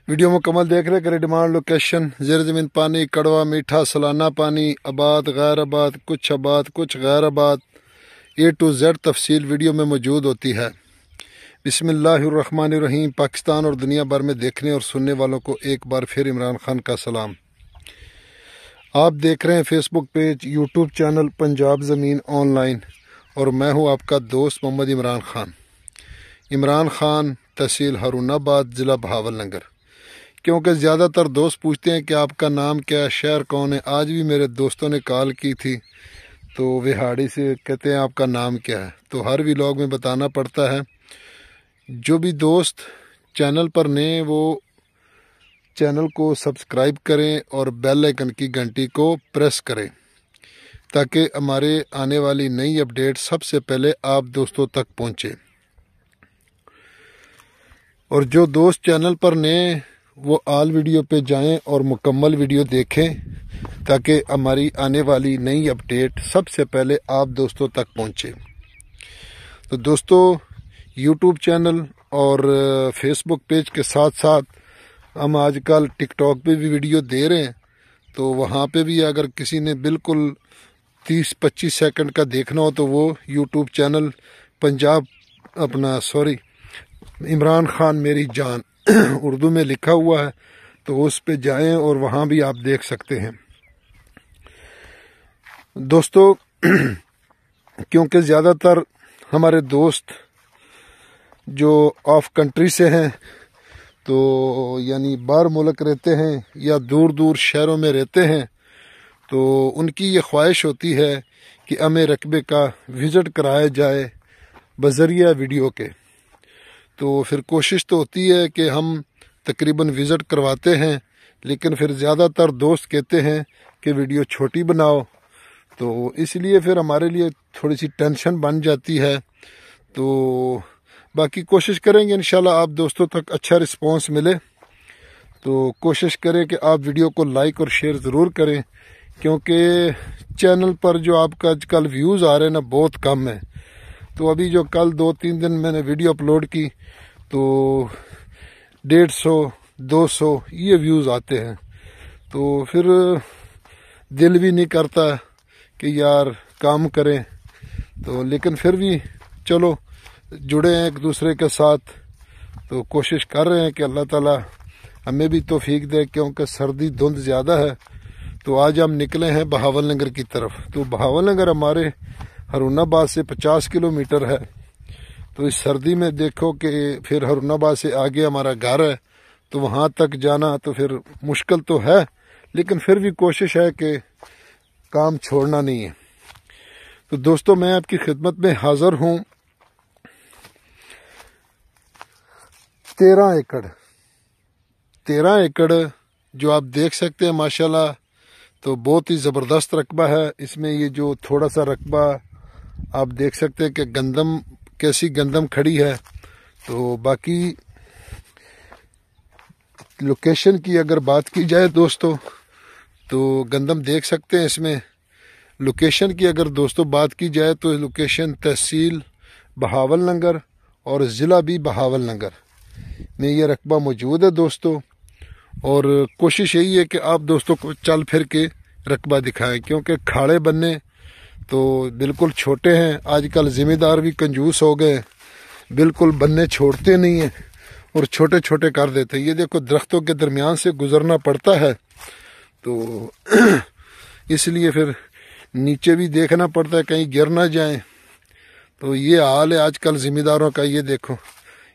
Video مکمل دیکھنے کے لیے ڈیمانڈ لوکیشن زیر زمین پانی کڑوا میٹھا سالانہ پانی آباد غیر آباد کچھ غیر آباد A to Z تفصیل ویڈیو میں موجود ہوتی ہے۔ بسم اللہ الرحمن الرحیم۔ پاکستان اور دنیا بھر میں دیکھنے اور سننے والوں کو ایک بار پھر عمران خان کا سلام۔ آپ دیکھ رہے ہیں فیس بک پیج یوٹیوب چینل پنجاب زمین آن لائن اور میں ہوں آپ کا دوست محمد عمران خان۔ عمران خان تحصیل ہارون آباد ضلع بہاول نگر۔ کیونکہ زیادہ تر دوست پوچھتے ہیں کہ آپ کا نام کیا ہے، شہر کون ہے۔ آج بھی میرے دوستوں نے کال کی تھی تو وہاڑی سے کہتے ہیں آپ کا نام کیا ہے، تو ہر ولاگ میں بتانا پڑتا ہے۔ جو بھی دوست چینل پر نئے وہ چینل کو سبسکرائب کریں اور بیل آئکن کی گھنٹی کو پریس کریں تاکہ ہمارے آنے والی نئی اپڈیٹ سب سے پہلے آپ دوستوں تک پہنچے۔ اور جو دوست چینل پر نئے وہ آل ویڈیو پہ جائیں اور مکمل ویڈیو دیکھیں تاکہ ہماری آنے والی نئی اپڈیٹ سب سے پہلے آپ دوستوں تک پہنچے۔ تو دوستو یوٹیوب چینل اور فیس بک پیج کے ساتھ ساتھ ہم آج کل ٹک ٹاک پہ بھی ویڈیو دے رہے ہیں، تو وہاں پہ بھی اگر کسی نے بالکل 30-25 سیکنڈ کا دیکھنا ہو تو وہ یوٹیوب چینل عمران خان میری جان اردو میں لکھا ہوا ہے، تو اس پہ جائیں اور وہاں بھی آپ دیکھ سکتے ہیں۔ دوستو کیونکہ زیادہ تر ہمارے دوست جو آف کنٹری سے ہیں، تو یعنی باہر ملک رہتے ہیں یا دور دور شہروں میں رہتے ہیں، تو ان کی یہ خواہش ہوتی ہے کہ ہمیں رقبے کا وزٹ کرایا جائے بذریعہ ویڈیو کے۔ تو پھر کوشش تو ہوتی ہے کہ ہم تقریباً وزٹ کرواتے ہیں، لیکن پھر زیادہ تر دوست کہتے ہیں کہ ویڈیو چھوٹی بناؤ، تو اس لیے پھر ہمارے لیے تھوڑی سی ٹینشن بن جاتی ہے۔ تو باقی کوشش کریں گے انشاءاللہ آپ دوستوں تک اچھا رسپانس ملے، تو کوشش کریں کہ آپ ویڈیو کو لائک اور شیئر ضرور کریں، کیونکہ چینل پر جو آپ کا آج کل ویوز آ رہے ہیں نا بہت کم ہے۔ تو ابھی جو کل 2-3 دن میں نے ویڈیو اپلوڈ کی تو 150-200 یہ ویوز آتے ہیں، تو پھر دل بھی نہیں کرتا کہ یار کام کریں، تو لیکن پھر بھی چلو جڑے ہیں ایک دوسرے کے ساتھ، تو کوشش کر رہے ہیں کہ اللہ تعالیٰ ہمیں بھی توفیق دے، کیونکہ سردی دھند زیادہ ہے۔ تو آج ہم نکلے ہیں بہاول نگر کی طرف۔ تو بہاول نگر ہمارے ہارون آباد سے 50 کلومیٹر ہے، تو اس سردی میں دیکھو کہ پھر ہارون آباد سے آگے ہمارا گھر ہے، تو وہاں تک جانا تو پھر مشکل تو ہے، لیکن پھر بھی کوشش ہے کہ کام چھوڑنا نہیں ہے۔ تو دوستو میں آپ کی خدمت میں حاضر ہوں 13 ایکڑ جو آپ دیکھ سکتے ہیں ماشاءاللہ، تو بہت ہی زبردست رقبہ ہے۔ اس میں یہ جو تھوڑا سا رقبہ آپ دیکھ سکتے ہیں کہ کیسی گندم کھڑی ہے۔ تو باقی لوکیشن کی اگر بات کی جائے دوستو تو گندم دیکھ سکتے ہیں اس میں۔ لوکیشن کی اگر دوستو بات کی جائے تو لوکیشن تحصیل بہاول نگر اور ضلع بھی بہاول نگر میں یہ رقبہ موجود ہے دوستو، اور کوشش یہی ہے کہ آپ دوستوں کو چل پھر کے رقبہ دکھائیں، کیونکہ کھاڑے بننے تو بالکل چھوٹے ہیں۔ آج کل ذمہ دار بھی کنجوس ہو گئے، بالکل بننے چھوڑتے نہیں ہیں اور چھوٹے چھوٹے کر دیتے ہیں۔ یہ دیکھو درختوں کے درمیان سے گزرنا پڑتا ہے، تو اس لیے پھر نیچے بھی دیکھنا پڑتا ہے کہیں گر نہ جائیں۔ تو یہ حال ہے آج کل ذمہ داروں کا۔ یہ دیکھو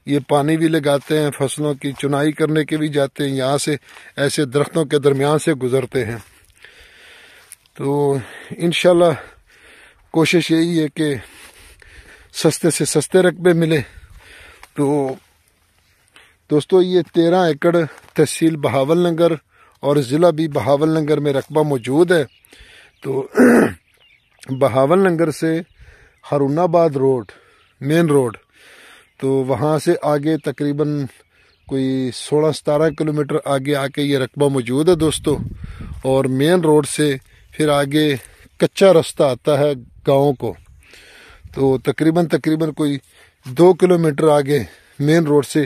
یہ پانی بھی لگاتے ہیں، فصلوں کی چنائی کرنے کے بھی جاتے ہیں، یہاں سے ایسے درختوں کے درمیان سے گزرتے ہیں۔ تو انشاءاللہ کوشش یہی ہے کہ سستے سے سستے رقبے ملے۔ تو دوستو یہ 13 ایکڑ تحصیل بہاول نگر اور ضلع بھی بہاول نگر میں رقبہ موجود ہے۔ تو بہاول نگر سے ہارون آباد روڈ مین روڈ، تو وہاں سے آگے تقریباً کوئی 16-17 کلومیٹر آگے آ کے یہ رقبہ موجود ہے دوستو، اور مین روڈ سے پھر آگے کچا رستہ آتا ہے گاؤں کو، تو تقریباً کوئی 2 کلومیٹر آگے مین روڈ سے